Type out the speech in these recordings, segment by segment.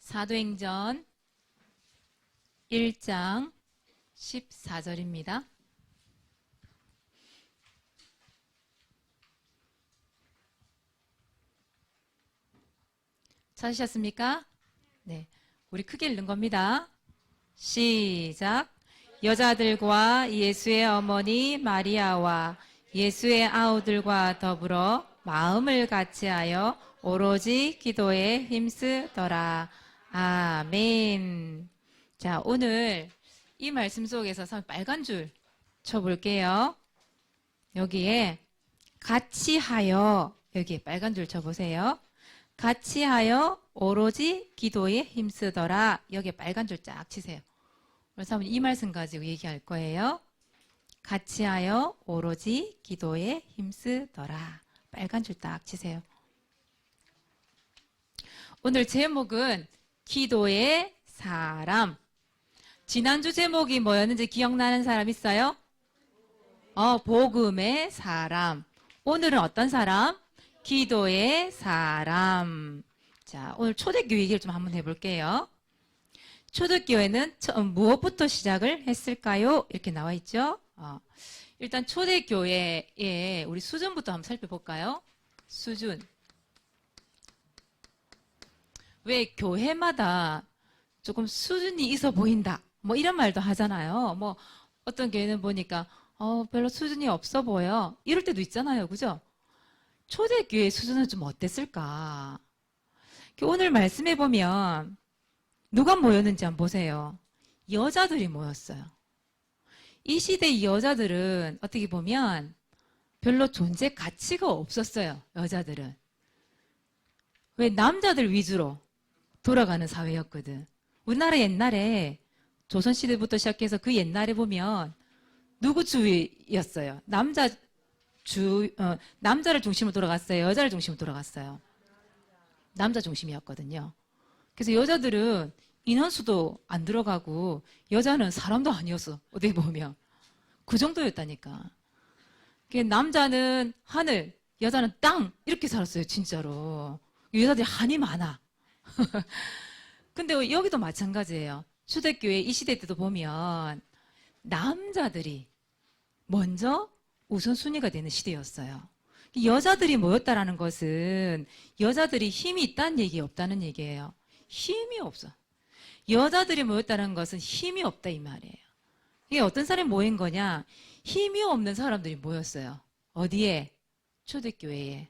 사도행전 1장 14절입니다. 찾으셨습니까? 네, 우리 크게 읽는 겁니다. 시작. 여자들과 예수의 어머니 마리아와 예수의 아우들과 더불어 마음을 같이하여 오로지 기도에 힘쓰더라. 아멘. 자, 오늘 이 말씀 속에서 빨간 줄 쳐볼게요. 여기에 같이 하여, 여기에 빨간 줄 쳐보세요. 같이 하여 오로지 기도에 힘쓰더라. 여기에 빨간 줄 쫙 치세요. 그래서 한번 이 말씀 가지고 얘기할 거예요. 같이 하여 오로지 기도에 힘쓰더라. 빨간 줄 딱 치세요. 오늘 제목은 기도의 사람. 지난주 제목이 뭐였는지 기억나는 사람 있어요? 복음의 사람. 오늘은 어떤 사람? 기도의 사람. 자, 오늘 초대교회 얘기를 좀 한번 해볼게요. 초대교회는 무엇부터 시작을 했을까요? 이렇게 나와 있죠. 일단 초대교회의 우리 수준부터 한번 살펴볼까요? 수준. 왜 교회마다 조금 수준이 있어 보인다. 뭐 이런 말도 하잖아요. 뭐 어떤 교회는 보니까 별로 수준이 없어 보여. 이럴 때도 있잖아요. 그죠? 초대교회 수준은 좀 어땠을까? 오늘 말씀해 보면 누가 모였는지 한번 보세요. 여자들이 모였어요. 이 시대의 여자들은 어떻게 보면 별로 존재 가치가 없었어요. 여자들은. 왜 남자들 위주로 돌아가는 사회였거든. 우리나라 옛날에 조선시대부터 시작해서 그 옛날에 보면 누구 주의였어요? 남자를 중심으로 돌아갔어요? 여자를 중심으로 돌아갔어요? 남자 중심이었거든요. 그래서 여자들은 인원수도 안 들어가고 여자는 사람도 아니었어. 어떻게 보면. 그 정도였다니까. 남자는 하늘, 여자는 땅 이렇게 살았어요. 진짜로. 여자들이 한이 많아. 근데 여기도 마찬가지예요. 초대교회 이 시대 때도 보면 남자들이 먼저 우선순위가 되는 시대였어요. 여자들이 모였다라는 것은 여자들이 힘이 있다는 얘기 없다는 얘기예요. 힘이 없어. 여자들이 모였다는 것은 힘이 없다 이 말이에요. 이게 어떤 사람이 모인 거냐? 힘이 없는 사람들이 모였어요. 어디에? 초대교회에.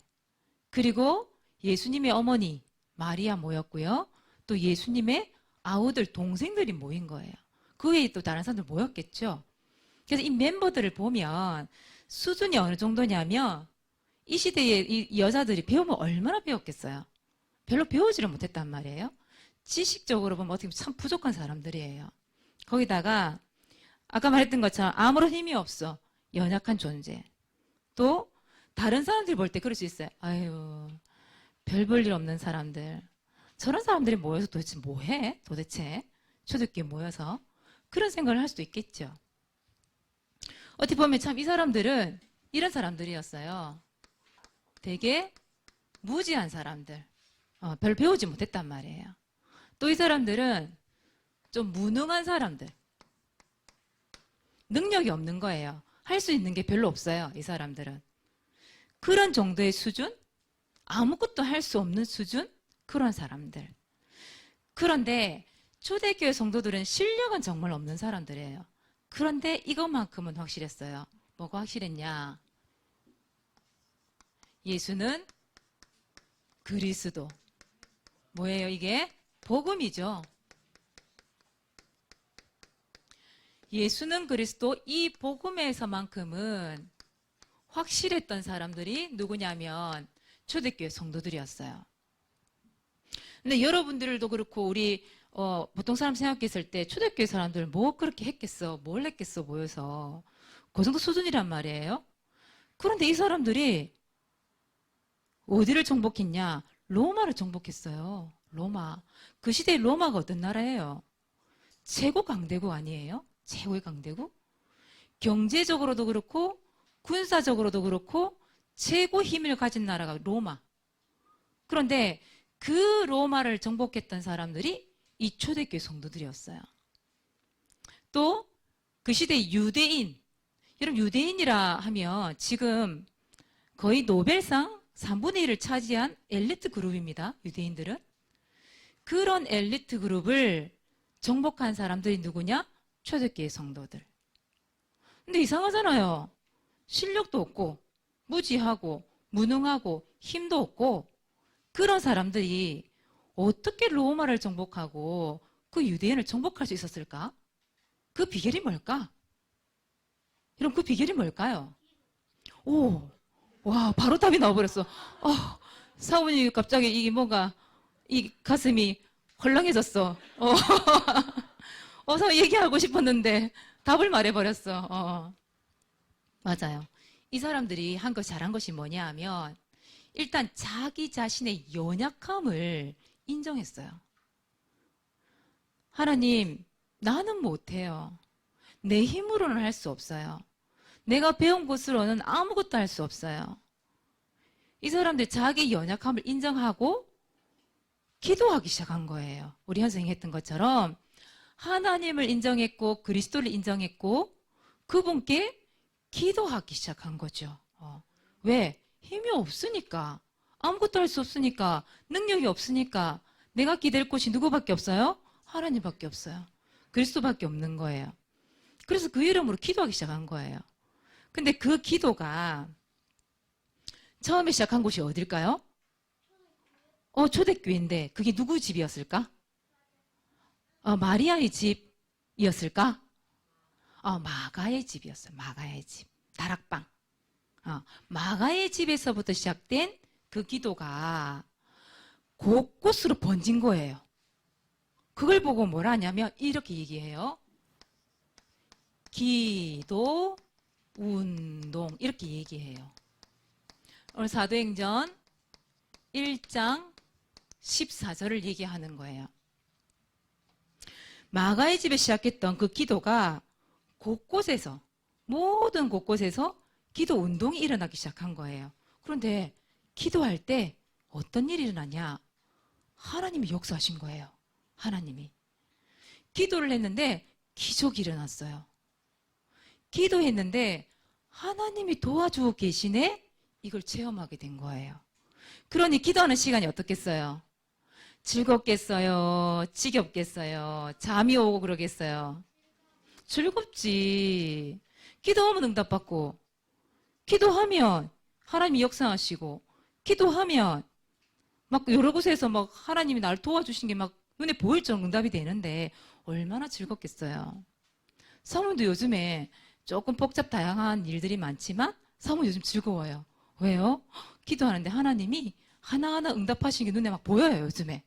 그리고 예수님의 어머니 마리아 모였고요. 또 예수님의 아우들 동생들이 모인 거예요. 그 외에 또 다른 사람들 모였겠죠. 그래서 이 멤버들을 보면 수준이 어느 정도냐면 이 시대에 이 여자들이 배우면 얼마나 배웠겠어요. 별로 배우지를 못했단 말이에요. 지식적으로 보면 어떻게 보면 참 부족한 사람들이에요. 거기다가 아까 말했던 것처럼 아무런 힘이 없어. 연약한 존재. 또 다른 사람들이 볼 때 그럴 수 있어요. 아유, 별 볼 일 없는 사람들. 저런 사람들이 모여서 도대체 뭐해? 도대체 초대교회 모여서 그런 생각을 할 수도 있겠죠. 어떻게 보면 참 이 사람들은 이런 사람들이었어요. 되게 무지한 사람들. 별 배우지 못했단 말이에요. 또 이 사람들은 좀 무능한 사람들. 능력이 없는 거예요. 할 수 있는 게 별로 없어요. 이 사람들은. 그런 정도의 수준? 아무것도 할 수 없는 수준? 그런 사람들. 그런데 초대교회 성도들은 실력은 정말 없는 사람들이에요. 그런데 이것만큼은 확실했어요. 뭐가 확실했냐? 예수는 그리스도. 뭐예요 이게? 복음이죠. 예수는 그리스도 이 복음에서만큼은 확실했던 사람들이 누구냐면 초대교회 성도들이었어요. 근데 여러분들도 그렇고 우리 보통 사람 생각했을 때 초대교회 사람들 뭐 그렇게 했겠어? 뭘 했겠어? 모여서. 그 정도 수준이란 말이에요. 그런데 이 사람들이 어디를 정복했냐? 로마를 정복했어요. 로마. 그 시대의 로마가 어떤 나라예요? 최고 강대국 아니에요? 최고의 강대국? 경제적으로도 그렇고 군사적으로도 그렇고 최고 힘을 가진 나라가 로마. 그런데 그 로마를 정복했던 사람들이 이 초대교회 성도들이었어요. 또 그 시대 유대인, 여러분 유대인이라 하면 지금 거의 노벨상 3분의 1을 차지한 엘리트 그룹입니다. 유대인들은. 그런 엘리트 그룹을 정복한 사람들이 누구냐? 초대교회 성도들. 근데 이상하잖아요. 실력도 없고 무지하고 무능하고 힘도 없고 그런 사람들이 어떻게 로마를 정복하고 그 유대인을 정복할 수 있었을까? 그 비결이 뭘까? 여러분 그 비결이 뭘까요? 오, 와 바로 답이 나와버렸어. 사모님 갑자기 이게 뭔가 이 가슴이 헐렁해졌어. 어서 얘기하고 싶었는데 답을 말해버렸어. 맞아요. 이 사람들이 한 것 잘한 것이 뭐냐 하면 일단 자기 자신의 연약함을 인정했어요. 하나님, 나는 못해요. 내 힘으로는 할 수 없어요. 내가 배운 것으로는 아무것도 할 수 없어요. 이 사람들 자기 연약함을 인정하고 기도하기 시작한 거예요. 우리 현생이 했던 것처럼 하나님을 인정했고 그리스도를 인정했고 그분께 기도하기 시작한 거죠. 왜? 힘이 없으니까. 아무것도 할 수 없으니까. 능력이 없으니까. 내가 기댈 곳이 누구밖에 없어요? 하나님밖에 없어요. 그리스도밖에 없는 거예요. 그래서 그 이름으로 기도하기 시작한 거예요. 근데 그 기도가 처음에 시작한 곳이 어딜까요? 초대교회인데 그게 누구 집이었을까? 마리아의 집이었을까? 마가의 집이었어요. 마가의 집. 다락방. 마가의 집에서부터 시작된 그 기도가 곳곳으로 번진 거예요. 그걸 보고 뭐라 하냐면 이렇게 얘기해요. 기도, 운동 이렇게 얘기해요. 오늘 사도행전 1장 14절을 얘기하는 거예요. 마가의 집에 시작했던 그 기도가 곳곳에서 모든 곳곳에서 기도 운동이 일어나기 시작한 거예요. 그런데 기도할 때 어떤 일이 일어나냐? 하나님이 역사하신 거예요. 하나님이. 기도를 했는데 기적이 일어났어요. 기도했는데 하나님이 도와주고 계시네? 이걸 체험하게 된 거예요. 그러니 기도하는 시간이 어떻겠어요? 즐겁겠어요? 지겹겠어요? 잠이 오고 그러겠어요? 즐겁지. 기도하면 응답받고 기도하면 하나님이 역사하시고 기도하면 막 여러 곳에서 막 하나님이 나를 도와주신 게 막 눈에 보일 정도 응답이 되는데 얼마나 즐겁겠어요. 사모님도 요즘에 조금 복잡 다양한 일들이 많지만 사모님 요즘 즐거워요. 왜요? 기도하는데 하나님이 하나하나 응답하시는 게 눈에 막 보여요, 요즘에.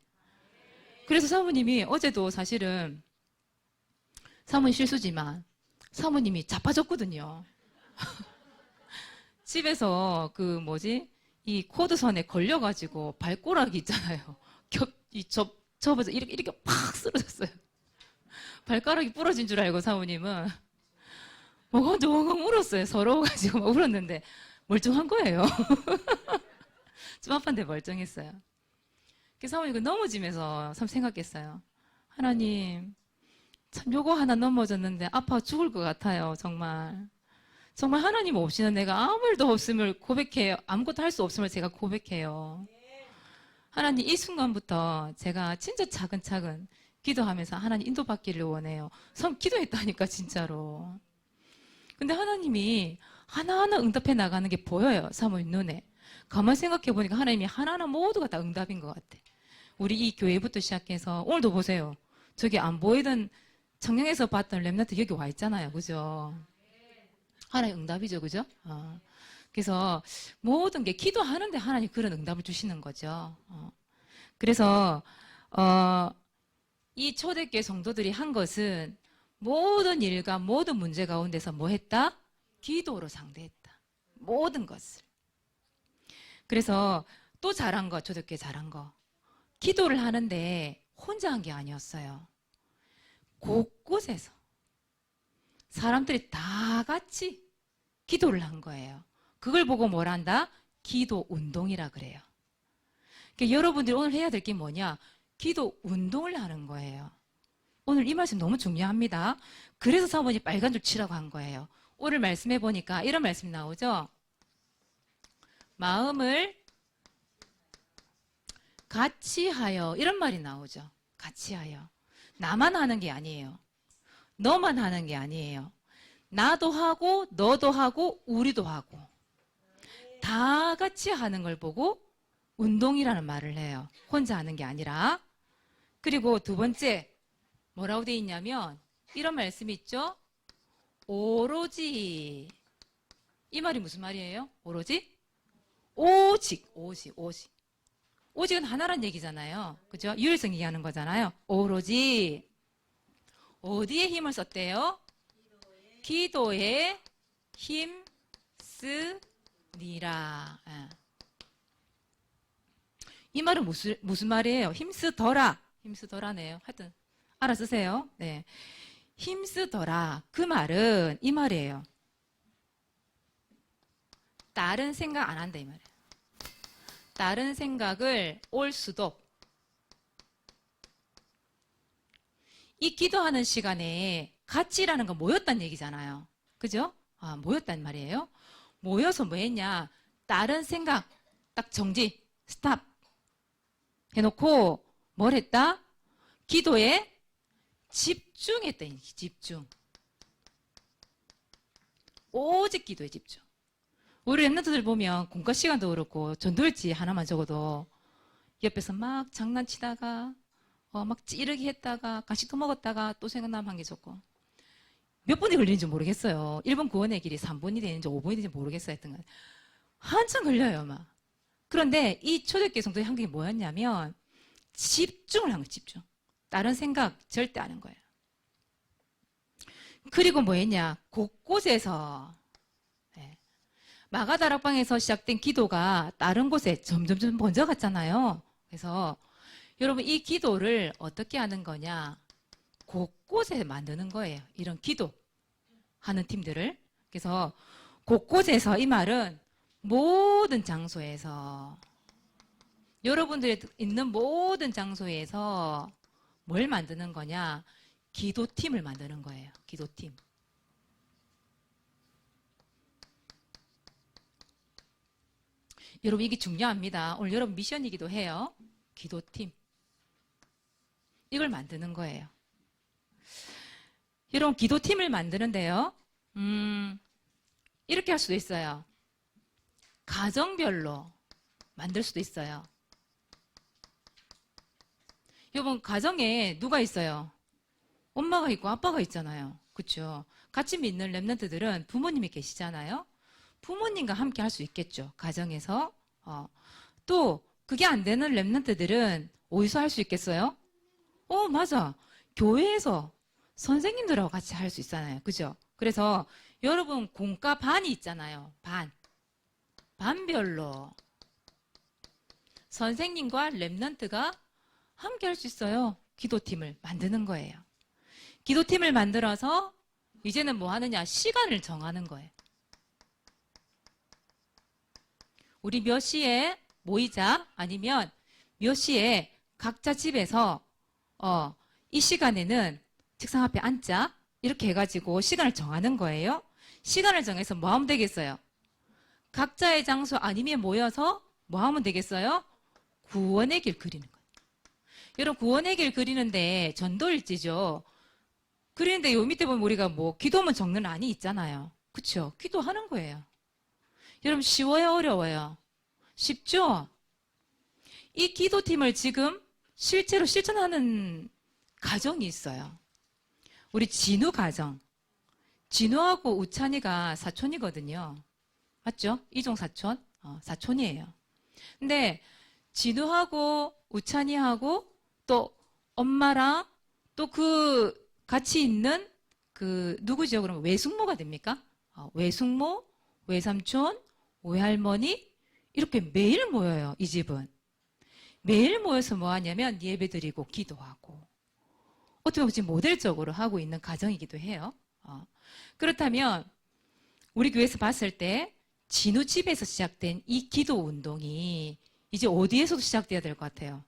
그래서 사모님이 어제도 사실은 사모님 실수지만 사모님이 자빠졌거든요. 집에서 이 코드선에 걸려가지고 발꼬락이 있잖아요. 접어서 이렇게 팍 쓰러졌어요. 발가락이 부러진 줄 알고 사모님은 막 혼자 엉엉 울었어요. 서러워가지고 막 울었는데 멀쩡한 거예요. 좀 아팠는데 멀쩡했어요. 그래서 사모님 넘어지면서 참 생각했어요. 하나님, 참 요거 하나 넘어졌는데 아파 죽을 것 같아요. 정말. 정말 하나님 없이는 내가 아무 일도 없음을 고백해요. 아무것도 할 수 없음을 제가 고백해요. 하나님 이 순간부터 제가 진짜 차근차근 기도하면서 하나님 인도받기를 원해요. 기도했다니까 진짜로. 근데 하나님이 하나하나 응답해 나가는 게 보여요. 사모님 눈에. 가만 생각해 보니까 하나님이 하나하나 모두가 다 응답인 것 같아. 우리 이 교회부터 시작해서 오늘도 보세요. 저기 안 보이던 청량에서 봤던 렘넌트 여기 와 있잖아요. 그죠? 하나님 응답이죠. 그죠? 그래서 모든 게 기도하는데 하나님 그런 응답을 주시는 거죠. 그래서 이 초대교회 성도들이 한 것은 모든 일과 모든 문제 가운데서 뭐 했다? 기도로 상대했다. 모든 것을. 그래서 또 잘한 거, 초대교회 잘한 거. 기도를 하는데 혼자 한 게 아니었어요. 곳곳에서 사람들이 다 같이 기도를 한 거예요. 그걸 보고 뭘 한다? 기도 운동이라 그래요. 그러니까 여러분들이 오늘 해야 될 게 뭐냐? 기도 운동을 하는 거예요. 오늘 이 말씀 너무 중요합니다. 그래서 사모님 빨간 줄 치라고 한 거예요. 오늘 말씀해 보니까 이런 말씀 나오죠. 마음을 같이 하여, 이런 말이 나오죠. 같이 하여. 나만 하는 게 아니에요. 너만 하는 게 아니에요. 나도 하고 너도 하고 우리도 하고 다 같이 하는 걸 보고 운동이라는 말을 해요. 혼자 하는 게 아니라. 그리고 두 번째 뭐라고 돼 있냐면 이런 말씀이 있죠. 오로지. 이 말이 무슨 말이에요? 오로지? 오직. 오직은 하나란 얘기잖아요. 그죠? 유일성 얘기하는 거잖아요. 오로지. 어디에 힘을 썼대요? 기도에 힘 쓰니라. 이 말은 무슨 말이에요? 힘쓰더라. 힘쓰더라네요. 하여튼 알아쓰세요. 네. 힘쓰더라. 그 말은 이 말이에요. 다른 생각 안 한다 이 말이에요. 다른 생각을 올 수도. 이 기도하는 시간에 같이라는 건 모였단 얘기잖아요. 그죠? 모였단 말이에요. 모여서 뭐 했냐? 다른 생각 딱 정지, 스탑 해놓고 뭘 했다? 기도에 집중했다. 집중. 오직 기도에 집중. 우리 랩런트들 보면 공과 시간도 그렇고 전도일지 하나만 적어도 옆에서 막 장난치다가 막 찌르기 했다가 간식도 먹었다가 또 생각나면 한 게 적고 몇 분이 걸리는지 모르겠어요. 1번 구원의 길이 3분이 되는지 5분이 되는지 모르겠어요. 했던 한참 걸려요. 막. 그런데 이 초대교회 성도의 한 게 뭐였냐면 집중을 한 거예요. 집중. 다른 생각 절대 안 한 거예요. 그리고 뭐 했냐? 곳곳에서 마가다락방에서 시작된 기도가 다른 곳에 점점 번져갔잖아요. 그래서 여러분 이 기도를 어떻게 하는 거냐? 곳곳에 만드는 거예요. 이런 기도하는 팀들을. 그래서 곳곳에서 이 말은 모든 장소에서 여러분들이 있는 모든 장소에서 뭘 만드는 거냐? 기도팀을 만드는 거예요. 기도팀. 여러분 이게 중요합니다. 오늘 여러분 미션이기도 해요. 기도팀. 이걸 만드는 거예요. 여러분 기도팀을 만드는데요. 이렇게 할 수도 있어요. 가정별로 만들 수도 있어요. 여러분 가정에 누가 있어요? 엄마가 있고 아빠가 있잖아요. 그렇죠? 같이 믿는 랩런트들은 부모님이 계시잖아요. 부모님과 함께 할 수 있겠죠. 가정에서. 또 그게 안 되는 랩런트들은 어디서 할 수 있겠어요? 맞아. 교회에서 선생님들하고 같이 할 수 있잖아요. 그죠? 그래서 여러분 공과 반이 있잖아요. 반별로 선생님과 랩런트가 함께 할 수 있어요. 기도팀을 만드는 거예요. 기도팀을 만들어서 이제는 뭐 하느냐? 시간을 정하는 거예요. 우리 몇 시에 모이자 아니면 몇 시에 각자 집에서 이 시간에는 책상 앞에 앉자 이렇게 해가지고 시간을 정하는 거예요. 시간을 정해서 뭐 하면 되겠어요? 각자의 장소 아니면 모여서 뭐 하면 되겠어요? 구원의 길 그리는 거예요. 여러분 구원의 길 그리는데 전도일지죠. 그리는데 요 밑에 보면 우리가 뭐 기도문 적는 안이 있잖아요. 그렇죠? 기도하는 거예요. 여러분 쉬워요? 어려워요? 쉽죠? 이 기도팀을 지금 실제로 실천하는 가정이 있어요. 우리 진우 가정. 진우하고 우찬이가 사촌이거든요. 맞죠? 이종 사촌? 사촌이에요. 근데 진우하고 우찬이하고 또 엄마랑 또 그 같이 있는 그 누구죠? 그러면 외숙모가 됩니까? 외숙모, 외삼촌, 외할머니 이렇게 매일 모여요. 이 집은. 매일 모여서 뭐 하냐면 예배드리고 기도하고 어떻게 보면 지금 모델적으로 하고 있는 가정이기도 해요. 그렇다면 우리 교회에서 봤을 때 진우 집에서 시작된 이 기도 운동이 이제 어디에서도 시작돼야 될 것 같아요?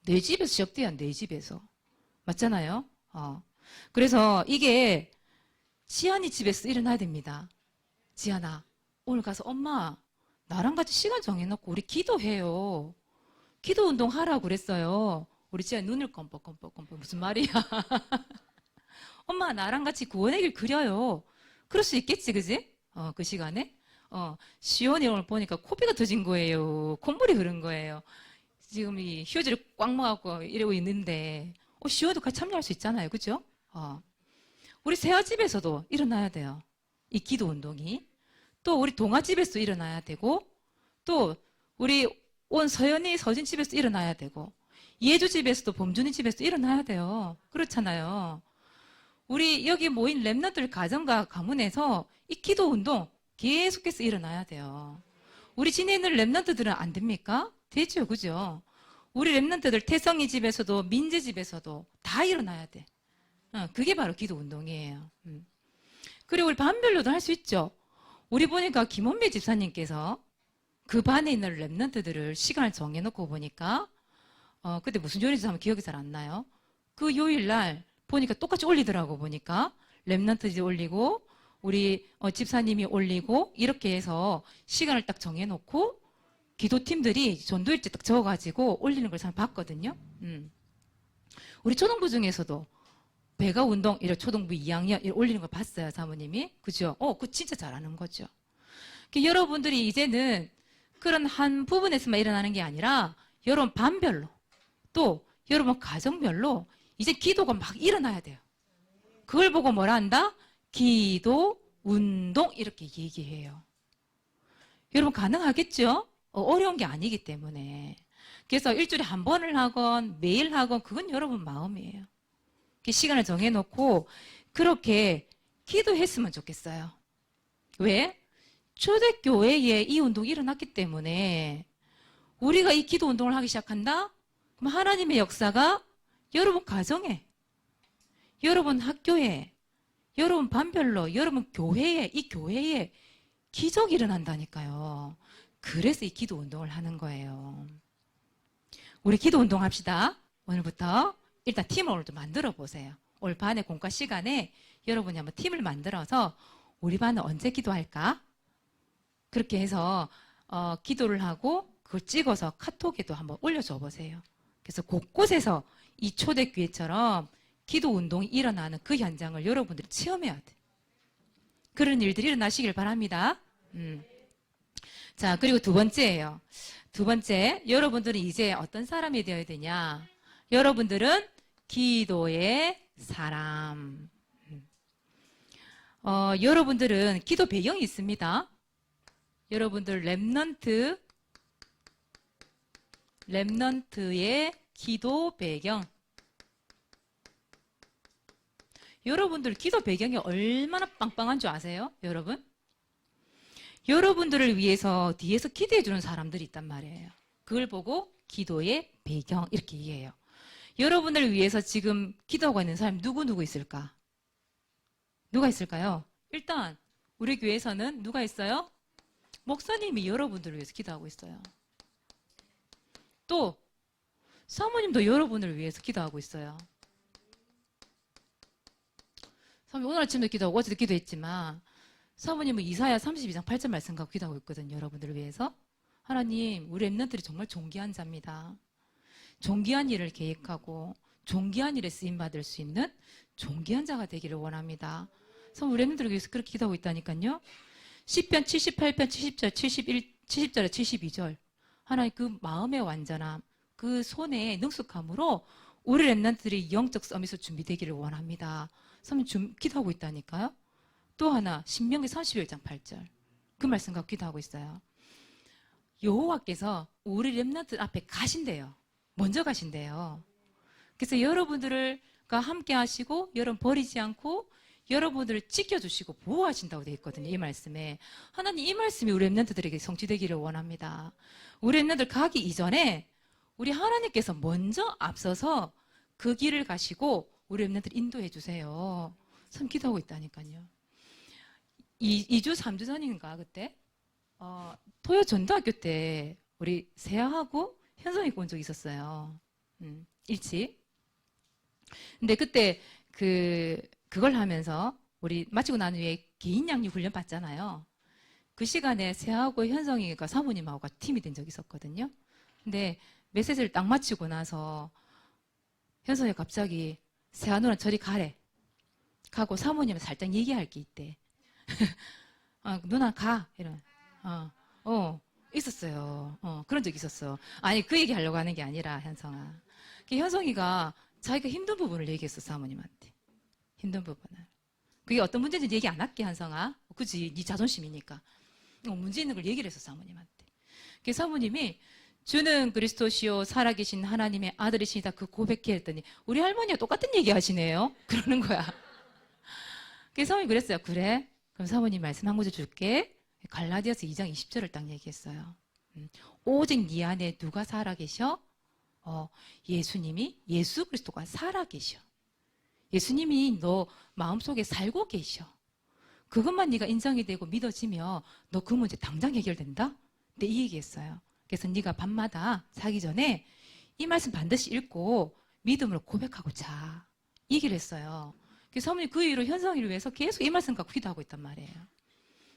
내 집에서 시작돼야 내 집에서. 맞잖아요? 그래서 이게 지안이 집에서 일어나야 됩니다. 지안아, 오늘 가서 엄마, 나랑 같이 시간 정해놓고 우리 기도해요. 기도 운동 하라고 그랬어요. 우리 지안 눈을 껌뻑껌뻑껌뻑 무슨 말이야? 엄마, 나랑 같이 구원의 길 그려요. 그럴 수 있겠지, 그지? 그 시간에? 시온이 오늘 보니까 코피가 터진 거예요. 콧물이 흐른 거예요. 지금 이 휴지를 꽉 먹고 이러고 있는데, 시온도 같이 참여할 수 있잖아요. 그죠? 우리 세아집에서도 일어나야 돼요. 이 기도 운동이. 또 우리 동아집에서 일어나야 되고, 또 우리 온 서연이 서진집에서 일어나야 되고, 예주집에서도 범준이 집에서 일어나야 돼요. 그렇잖아요. 우리 여기 모인 랩런트들 가정과 가문에서 이 기도 운동 계속해서 일어나야 돼요. 우리 지내는 랩런트들은 안 됩니까? 되죠, 그죠? 우리 랩런트들 태성이 집에서도 민재 집에서도 다 일어나야 돼. 그게 바로 기도 운동이에요. 그리고 우리 반별로도 할 수 있죠. 우리 보니까 김원배 집사님께서 그 반에 있는 랩런트들을 시간을 정해놓고 보니까 그때 무슨 요일인지 하면 기억이 잘 안 나요. 그 요일날 보니까 똑같이 올리더라고. 보니까 랩런트들이 올리고 우리 집사님이 올리고 이렇게 해서 시간을 딱 정해놓고 기도팀들이 전도일지 딱 적어가지고 올리는 걸 잘 봤거든요. 우리 초등부 중에서도 배가 운동 이런 초등부 2학년 이렇게 올리는 거 봤어요, 사모님이. 그죠? 그거 진짜 잘하는 거죠. 여러분들이 이제는 그런 한 부분에서만 일어나는 게 아니라 여러분 반별로 또 여러분 가정별로 이제 기도가 막 일어나야 돼요. 그걸 보고 뭐라 한다? 기도, 운동 이렇게 얘기해요. 여러분 가능하겠죠? 어려운 게 아니기 때문에. 그래서 일주일에 한 번을 하건 매일 하건 그건 여러분 마음이에요. 시간을 정해놓고 그렇게 기도했으면 좋겠어요. 왜? 초대교회에 이 운동이 일어났기 때문에 우리가 이 기도 운동을 하기 시작한다? 그럼 하나님의 역사가 여러분 가정에, 여러분 학교에, 여러분 반별로, 여러분 교회에, 이 교회에 기적이 일어난다니까요. 그래서 이 기도 운동을 하는 거예요. 우리 기도 운동 합시다. 오늘부터 일단 팀을 오늘 좀 만들어 보세요. 올 반의 공과 시간에 여러분이 한번 팀을 만들어서 우리 반은 언제 기도할까? 그렇게 해서 기도를 하고 그걸 찍어서 카톡에도 한번 올려줘 보세요. 그래서 곳곳에서 이 초대교회처럼 기도 운동이 일어나는 그 현장을 여러분들이 체험해야 돼. 그런 일들이 일어나시길 바랍니다. 자, 그리고 두 번째예요. 두 번째, 여러분들은 이제 어떤 사람이 되어야 되냐? 여러분들은 기도의 사람. 여러분들은 기도 배경이 있습니다. 여러분들 랩넌트의 기도 배경. 여러분들 기도 배경이 얼마나 빵빵한 줄 아세요? 여러분? 여러분들을 위해서 뒤에서 기도해 주는 사람들이 있단 말이에요. 그걸 보고 기도의 배경 이렇게 이해해요. 여러분을 위해서 지금 기도하고 있는 사람이 누구 있을까? 누가 있을까요? 일단 우리 교회에서는 누가 있어요? 목사님이 여러분들을 위해서 기도하고 있어요. 또 사모님도 여러분을 위해서 기도하고 있어요. 사모님 오늘 아침도 기도하고 어제도 기도했지만 사모님은 이사야 32장 8절 말씀 갖고 기도하고 있거든요. 여러분들을 위해서. 하나님, 우리 랩런트들이 정말 존귀한 자입니다. 존귀한 일을 계획하고 존귀한 일에 쓰임받을 수 있는 존귀한 자가 되기를 원합니다. 그래서 우리 랩런트를 위해서 그렇게 기도하고 있다니까요. 시편 78편 70절, 70절에 72절. 하나님 그 마음의 완전함, 그 손의 능숙함으로 우리 랩런트들이 영적 서밋으로 준비되기를 원합니다. 그래서 기도하고 있다니까요. 또 하나 신명기 31장 8절 그 말씀 갖고 기도하고 있어요. 여호와께서 우리 렘넌트 앞에 가신대요. 먼저 가신대요. 그래서 여러분들과 함께 하시고 여러분 버리지 않고 여러분들을 지켜주시고 보호하신다고 되어 있거든요. 이 말씀에. 하나님 이 말씀이 우리 렘넌트들에게 성취되기를 원합니다. 우리 렘넌트들 가기 이전에 우리 하나님께서 먼저 앞서서 그 길을 가시고 우리 렘넌트들 인도해 주세요. 참 기도하고 있다니까요. 2주 3주 전인가 그때 토요 전도학교 때 우리 세아하고 현성이가 온 적이 있었어요. 일치. 근데 그때 그걸 하면서 우리 마치고 난 후에 개인 양육 훈련 받잖아요. 그 시간에 세아하고 현성이가 사모님하고 팀이 된 적이 있었거든요. 근데 메시지를 딱 마치고 나서 현성이가 갑자기 세아 누나 저리 가래. 가고 사모님은 살짝 얘기할 게 있대. 누나 가. 이런. 있었어요. 그런 적 있었어. 아니, 그 얘기 하려고 하는 게 아니라, 현성아. 현성이가 자기가 힘든 부분을 얘기했어, 사모님한테. 힘든 부분을. 그게 어떤 문제인지 얘기 안 할게, 현성아. 그지? 네 자존심이니까. 문제 있는 걸 얘기를 했어, 사모님한테. 사모님이 주는 그리스도시요 살아계신 하나님의 아들이시다 그 고백해 했더니 우리 할머니가 똑같은 얘기 하시네요. 그러는 거야. 사모님이 그랬어요. 그래? 그럼 사모님 말씀 한 구절 줄게. 갈라디아서 2장 20절을 딱 얘기했어요. 오직 네 안에 누가 살아계셔? 예수님이 예수 그리스도가 살아계셔. 예수님이 너 마음속에 살고 계셔. 그것만 네가 인정이 되고 믿어지면 너 그 문제 당장 해결된다? 근데 이 얘기했어요. 그래서 네가 밤마다 자기 전에 이 말씀 반드시 읽고 믿음으로 고백하고 자. 이 얘기를 했어요. 그래서 사모님 그 이후로 현성이를 위해서 계속 이 말씀 갖고 기도하고 있단 말이에요.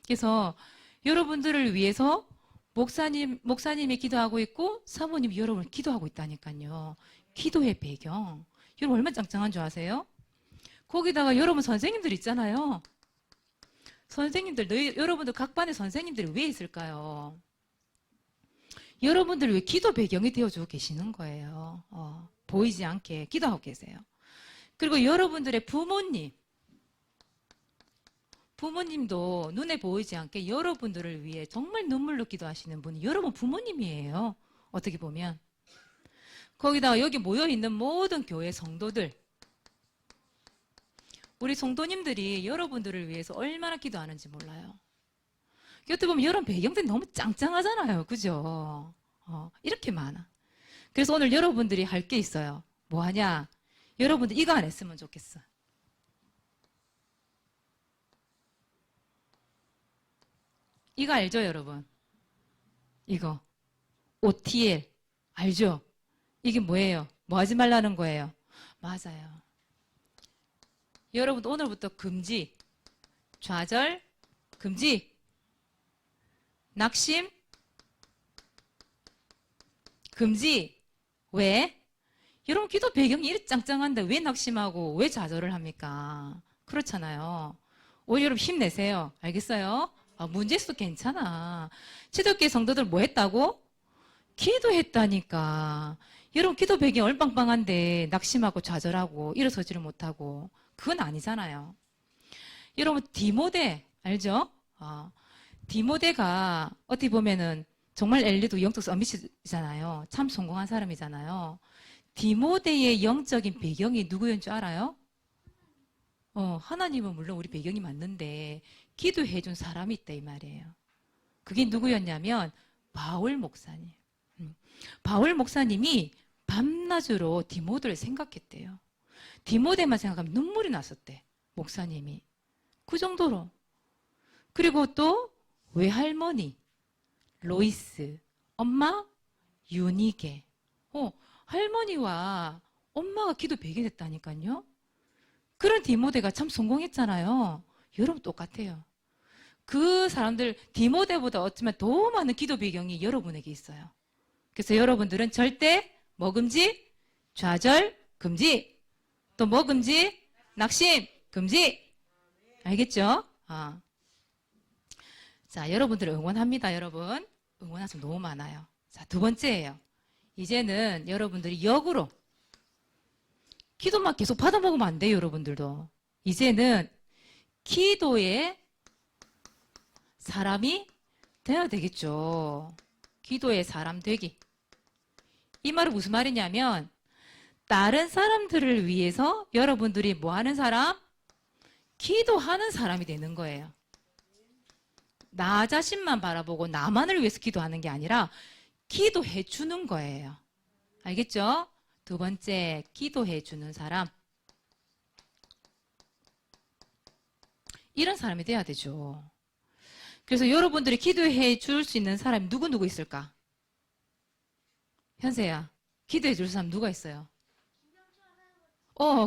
그래서 여러분들을 위해서 목사님이 기도하고 있고 사모님이 여러분을 기도하고 있다니까요. 기도의 배경. 여러분 얼마나 짱짱한 줄 아세요? 거기다가 여러분 선생님들 있잖아요. 선생님들, 여러분들 각 반의 선생님들이 왜 있을까요? 여러분들 왜 기도 배경이 되어주고 계시는 거예요. 보이지 않게 기도하고 계세요. 그리고 여러분들의 부모님도 눈에 보이지 않게 여러분들을 위해 정말 눈물로 기도하시는 분이 여러분 부모님이에요. 어떻게 보면. 거기다가 여기 모여있는 모든 교회 성도들, 우리 성도님들이 여러분들을 위해서 얼마나 기도하는지 몰라요. 어떻게 보면 여러분 배경들이 너무 짱짱하잖아요. 그죠? 이렇게 많아. 그래서 오늘 여러분들이 할 게 있어요. 뭐 하냐? 여러분들 이거 안 했으면 좋겠어. 이거 알죠, 여러분? 이거. OTL. 알죠? 이게 뭐예요? 뭐 하지 말라는 거예요? 맞아요. 여러분 오늘부터 금지. 좌절, 금지. 낙심, 금지. 왜? 여러분 기도 배경이 이렇게 짱짱한데 왜 낙심하고 왜 좌절을 합니까? 그렇잖아요. 오히려 여러분 힘내세요. 알겠어요? 문제수도 괜찮아. 치도교회 성도들 뭐 했다고? 기도했다니까. 여러분 기도 배경이 얼빵빵한데 낙심하고 좌절하고 일어서지를 못하고 그건 아니잖아요. 여러분 디모데 알죠? 디모데가 어떻게 보면은 정말 엘리도 영적 서밋이잖아요. 참 성공한 사람이잖아요. 디모데의 영적인 배경이 누구였는 줄 알아요? 하나님은 물론 우리 배경이 맞는데 기도해 준 사람이 있다 이 말이에요. 그게 누구였냐면 바울 목사님. 바울 목사님이 밤낮으로 디모데를 생각했대요. 디모데만 생각하면 눈물이 났었대. 목사님이. 그 정도로. 그리고 또 외할머니 로이스, 엄마 유니게. 할머니와 엄마가 기도 배경이 됐다니까요. 그런 디모데가 참 성공했잖아요. 여러분 똑같아요. 그 사람들 디모데보다 어쩌면 더 많은 기도 배경이 여러분에게 있어요. 그래서 여러분들은 절대 뭐 금지? 좌절 금지. 또 뭐 금지? 낙심 금지. 알겠죠? 자, 여러분들을 응원합니다, 여러분. 응원하시면 너무 많아요. 자, 두 번째예요. 이제는 여러분들이 역으로 기도만 계속 받아먹으면 안 돼요, 여러분들도. 이제는 기도의 사람이 돼야 되겠죠. 기도의 사람 되기. 이 말은 무슨 말이냐면 다른 사람들을 위해서 여러분들이 뭐 하는 사람? 기도하는 사람이 되는 거예요. 나 자신만 바라보고 나만을 위해서 기도하는 게 아니라 기도해 주는 거예요. 알겠죠? 두 번째, 기도해 주는 사람. 이런 사람이 돼야 되죠. 그래서 여러분들이 기도해 줄 수 있는 사람이 누구 있을까? 현세야, 기도해 줄 사람 누가 있어요?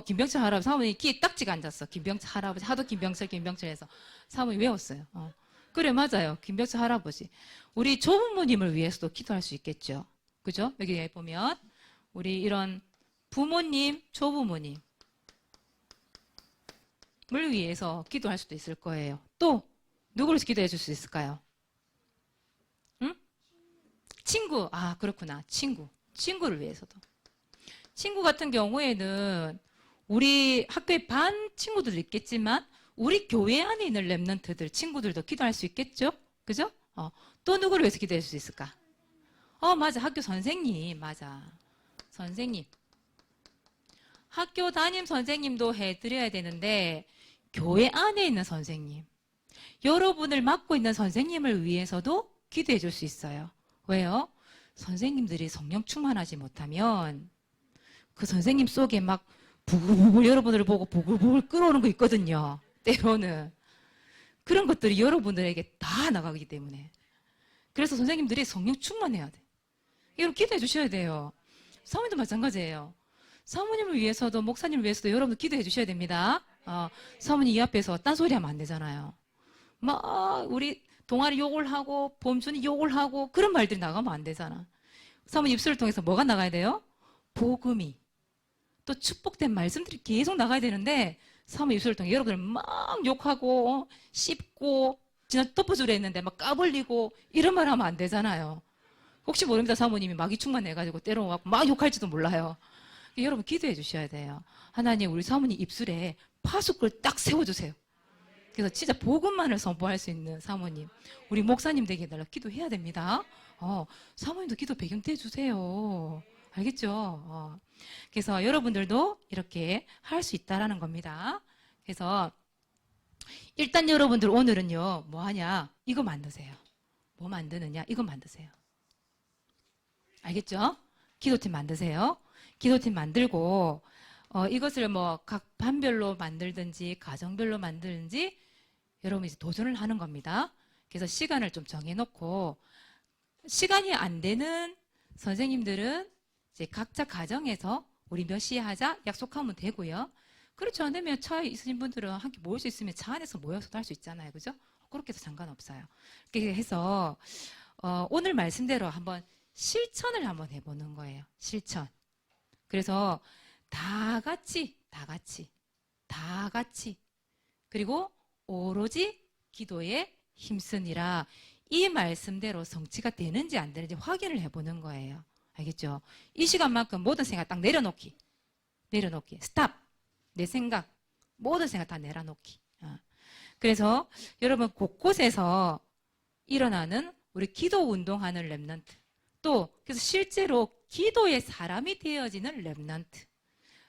김병철 할아버지. 사모님 귀에 딱지가 앉았어. 김병철 할아버지. 하도 김병철 해서. 사모님 외웠어요. 그래, 맞아요. 김병철 할아버지. 우리 조부모님을 위해서도 기도할 수 있겠죠. 그죠? 여기 보면, 우리 이런 부모님, 조부모님을 위해서 기도할 수도 있을 거예요. 또, 누구를 기도해 줄 수 있을까요? 응? 친구. 아, 그렇구나. 친구. 친구를 위해서도. 친구 같은 경우에는 우리 학교에 반 친구들도 있겠지만 우리 교회 안에 있는 랩런트들 친구들도 기도할 수 있겠죠? 그죠? 또 누구를 위해서 기도할 수 있을까? 맞아. 학교 선생님. 맞아. 선생님. 학교 담임 선생님도 해드려야 되는데 교회 안에 있는 선생님. 여러분을 맡고 있는 선생님을 위해서도 기도해 줄 수 있어요. 왜요? 선생님들이 성령 충만하지 못하면 그 선생님 속에 막 부글부글 여러분을 보고 부글부글 끓어오는 거 있거든요. 때로는. 그런 것들이 여러분들에게 다 나가기 때문에. 그래서 선생님들이 성령 충만해야 돼. 이걸 기도해 주셔야 돼요. 사모님도 마찬가지예요. 사모님을 위해서도 목사님을 위해서도 여러분 기도해 주셔야 됩니다. 사모님 이 앞에서 딴소리 하면 안 되잖아요. 막 우리 동아리 욕을 하고 범준이 욕을 하고 그런 말들이 나가면 안 되잖아. 사모님 입술을 통해서 뭐가 나가야 돼요? 복음이. 또 축복된 말씀들이 계속 나가야 되는데 사모님 입술을 통해 여러분들 막 욕하고 씹고 지난 덮어주려 했는데 막 까불리고 이런 말 하면 안 되잖아요. 혹시 모릅니다. 사모님이 마귀 충만해가지고 때려와서 막 욕할지도 몰라요. 여러분 기도해 주셔야 돼요. 하나님 우리 사모님 입술에 파수꾼을 딱 세워주세요. 그래서 진짜 복음만을 선포할 수 있는 사모님, 우리 목사님 되게 해달라 기도해야 됩니다. 사모님도 기도 배경 떼주세요. 알겠죠? 그래서 여러분들도 이렇게 할 수 있다라는 겁니다. 그래서 일단 여러분들 오늘은요, 뭐 하냐? 이거 만드세요. 뭐 만드느냐? 이거 만드세요. 알겠죠? 기도팀 만드세요. 기도팀 만들고 이것을 뭐 각 반별로 만들든지 가정별로 만들든지 여러분이 이제 도전을 하는 겁니다. 그래서 시간을 좀 정해놓고 시간이 안 되는 선생님들은 이제 각자 가정에서 우리 몇 시에 하자 약속하면 되고요. 그렇지 않으면 차에 있으신 분들은 함께 모일 수 있으면 차 안에서 모여서도 할 수 있잖아요. 그죠? 그렇게 해서 상관없어요. 그렇게 해서 오늘 말씀대로 한번 실천을 한번 해보는 거예요. 실천. 그래서 다 같이 그리고 오로지 기도에 힘쓰니라 이 말씀대로 성취가 되는지 안 되는지 확인을 해보는 거예요. 알겠죠? 이 시간만큼 모든 생각 딱 내려놓기 스탑. 내 생각 모든 생각 다 내려놓기. 그래서 여러분 곳곳에서 일어나는 우리 기도 운동하는 랩런트 또 그래서 실제로 기도의 사람이 되어지는 랩런트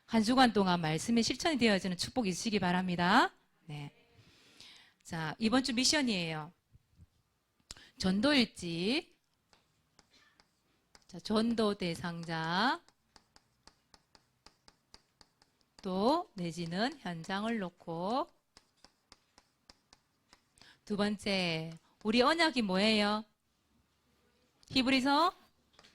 한 주간 동안 말씀의 실천이 되어지는 축복이 있으시기 바랍니다. 네. 자, 이번 주 미션이에요. 전도일지. 자, 전도 대상자. 또 내지는 현장을 놓고. 두 번째, 우리 언약이 뭐예요? 히브리서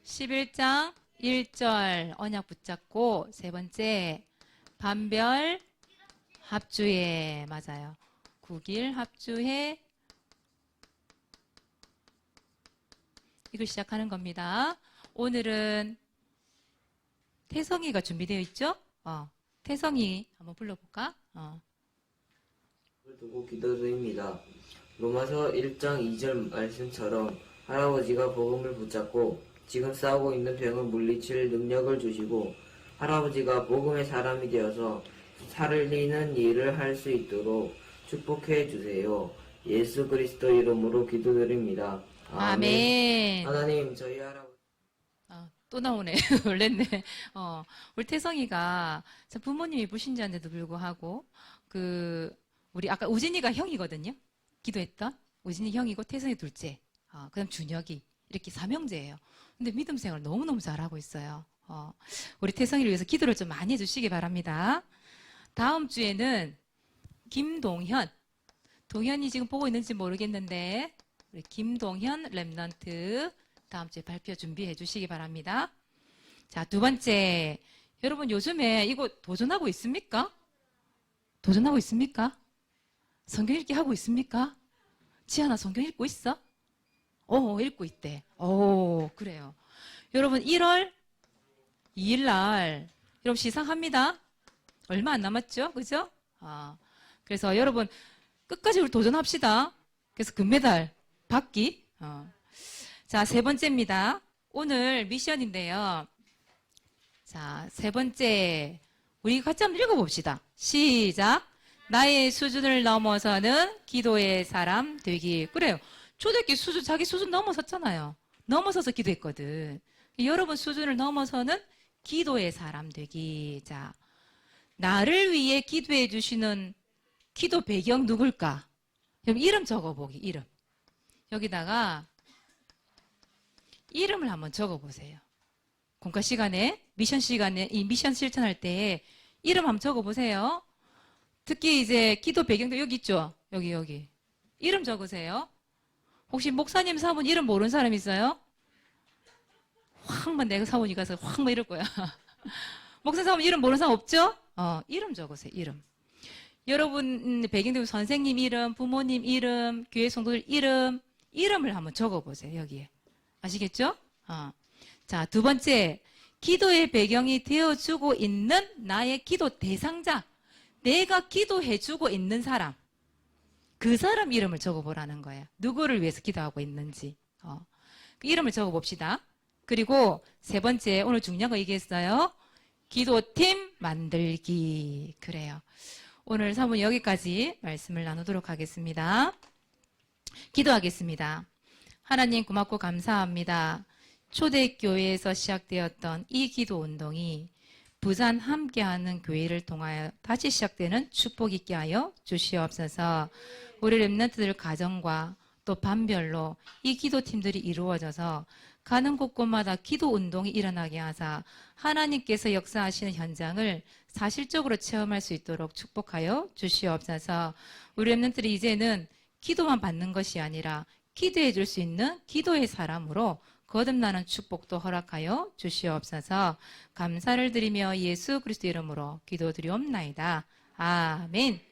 11장 1절 언약 붙잡고 세 번째 반별 합주회 맞아요. 9길 합주회 이걸 시작하는 겁니다. 오늘은 태성이가 준비되어 있죠? 태성이 한번 불러볼까? 두고 기도드립니다. 로마서 1장 2절 말씀처럼 할아버지가 복음을 붙잡고 지금 싸우고 있는 병을 물리칠 능력을 주시고 할아버지가 복음의 사람이 되어서 살리는 일을 할 수 있도록 축복해 주세요. 예수 그리스도 이름으로 기도드립니다. 아멘. 하나님 저희 할아버지 또 나오네. 놀랬네. 우리 태성이가 참 부모님이 불신자인데도 불구하고 우리 아까 우진이가 형이거든요. 기도했던 우진이 형이고 태성이 둘째. 그다음 준혁이 이렇게 삼형제예요. 근데 믿음 생활 너무너무 잘하고 있어요. 우리 태성이를 위해서 기도를 좀 많이 해주시기 바랍니다. 다음 주에는 김동현. 동현이 지금 보고 있는지 모르겠는데 우리 김동현 랩런트 다음 주에 발표 준비해 주시기 바랍니다. 자, 두 번째. 여러분 요즘에 이거 도전하고 있습니까? 도전하고 있습니까? 성경 읽기 하고 있습니까? 지하나 성경 읽고 있어? 읽고 있대. 그래요. 여러분 1월 2일 날 여러분 시상합니다. 얼마 안 남았죠? 그죠? 그래서 여러분 끝까지 우리 도전합시다. 그래서 금메달 받기. 자, 세 번째입니다. 오늘 미션인데요. 자, 세 번째. 우리 같이 한번 읽어봅시다. 시작. 나의 수준을 넘어서는 기도의 사람 되기. 그래요. 초대교회 수준, 자기 수준 넘어섰잖아요. 넘어서서 기도했거든. 여러분 수준을 넘어서는 기도의 사람 되기. 자, 나를 위해 기도해 주시는 기도 배경 누굴까? 여러분 이름 적어보기, 이름. 여기다가 이름을 한번 적어보세요. 공과 시간에, 미션 시간에, 이 미션 실천할 때 이름 한번 적어보세요. 특히 이제 기도 배경도 여기 있죠? 여기. 이름 적으세요. 혹시 목사님 사모님 이름 모르는 사람 있어요? 확만 내가 사모님 가서 확 이럴 거야. 목사님 사모님 이름 모르는 사람 없죠? 이름 적으세요, 이름. 여러분 배경도 선생님 이름, 부모님 이름, 교회 성도들 이름을 한번 적어보세요, 여기에. 아시겠죠? 자, 두 번째. 기도의 배경이 되어주고 있는 나의 기도 대상자. 내가 기도해주고 있는 사람. 그 사람 이름을 적어보라는 거예요. 누구를 위해서 기도하고 있는지. 그 이름을 적어봅시다. 그리고 세 번째, 오늘 중요한 거 얘기했어요. 기도팀 만들기. 그래요. 오늘 사모님 여기까지 말씀을 나누도록 하겠습니다. 기도하겠습니다. 하나님 고맙고 감사합니다. 초대교회에서 시작되었던 이 기도 운동이 부산 함께하는 교회를 통하여 다시 시작되는 축복 있게 하여 주시옵소서. 우리 렘넌트들 가정과 또 반별로 이 기도팀들이 이루어져서 가는 곳곳마다 기도 운동이 일어나게 하사 하나님께서 역사하시는 현장을 사실적으로 체험할 수 있도록 축복하여 주시옵소서. 우리 렘넌트들이 이제는 기도만 받는 것이 아니라 기도해 줄 수 있는 기도의 사람으로 거듭나는 축복도 허락하여 주시옵소서. 감사를 드리며 예수 그리스도 이름으로 기도드리옵나이다. 아멘.